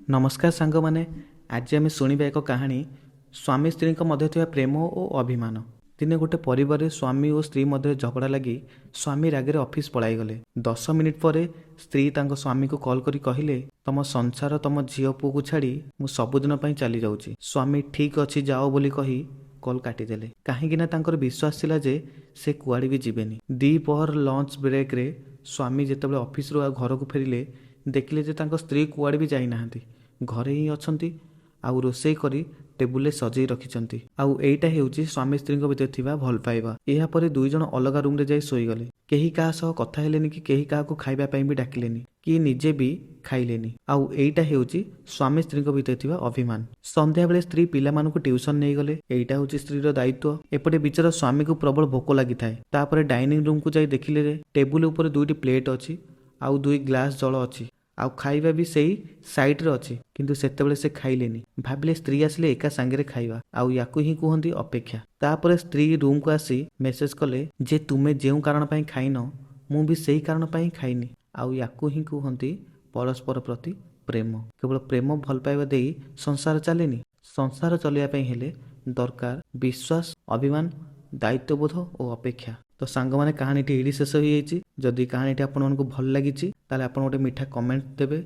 नमस्कार सांग मैंने आज आम शुणा एक कहानी स्वामी स्त्री मध्य थिबा प्रेम और अभिमान। दिने गोटे परिवार स्वामी और स्त्री मध्य झगड़ा लगी स्वामी रागे ऑफिस पलाई गले। 10 मिनिट पर स्त्री तांको स्वामी को कॉल करी कहिले तम संसार तम झील पुओ को छाड़ी मु सबुदिन पई चली जाउची। स्वामी ठीक अच्छी जाओ बोली कही कॉल काटिदेले कहीं तांकर विश्वास थिला जे से कुआड़ी भी जीवेनी। दी पहर लंच ब्रेक रे स्वामी जेतेबेले ऑफिस रो घर को फेरिले देखिले जे तांको स्त्री कुआड़ी भी जाई नाहांती, घरे ही अछंती आउ रोषेई करी टेबुल सजई रखिछंती। आउ एइटा हेउची स्वामी स्त्री भितर थिबा भल पाइबा। एहा परे दुई जण अलगा रूम रे जाई सोई गले। केही काहा सह कथा हेलेनी कि केही काहाकू खाइबा पई भी डाकिलेनी कि निजे भी खाइलेनी। आउ एइटा हेउची स्वामी स्त्री भितर थिबा अभिमान। संध्या बेले स्त्री पिला मानकू ट्यूशन नै गले। एइटा होची स्त्रीर दायित्व। एपटे बिचार स्वामी को प्रबल भोक लागि थाए। तापरे डाइनिंग रूम को जाई देखिले रे टेबुल ऊपर दुईटी प्लेट अछि आउ दुई ग्लास जल अछि आउ खाइबा भी सेही साइड रे अछि, किंतु सेतेबेले से खाइलेनी। भाबिले स्त्री आसिले एका सांगरे खाइबा आउ याकू ही कुहंती अपेक्षा। तापरे स्त्री रूम को आसी मेसेज कले जे तुमे जेउ कारण पई खाइनो मु भी सेही कारण पई खाइनी। आउ याकू ही कुहंती परस्पर प्रति प्रेम। केवल प्रेम भल पाइबा देई संसार चलेनी। संसार चलिया पई हेले दरकार विश्वास, अभिमान, दायित्वबोध और अपेक्षा। तो सांग माने कहानी एठी शेष हो जाइए। जदि कहानी आपको भल लगी ताले आपन गोटे मीठा कमेंट देबे।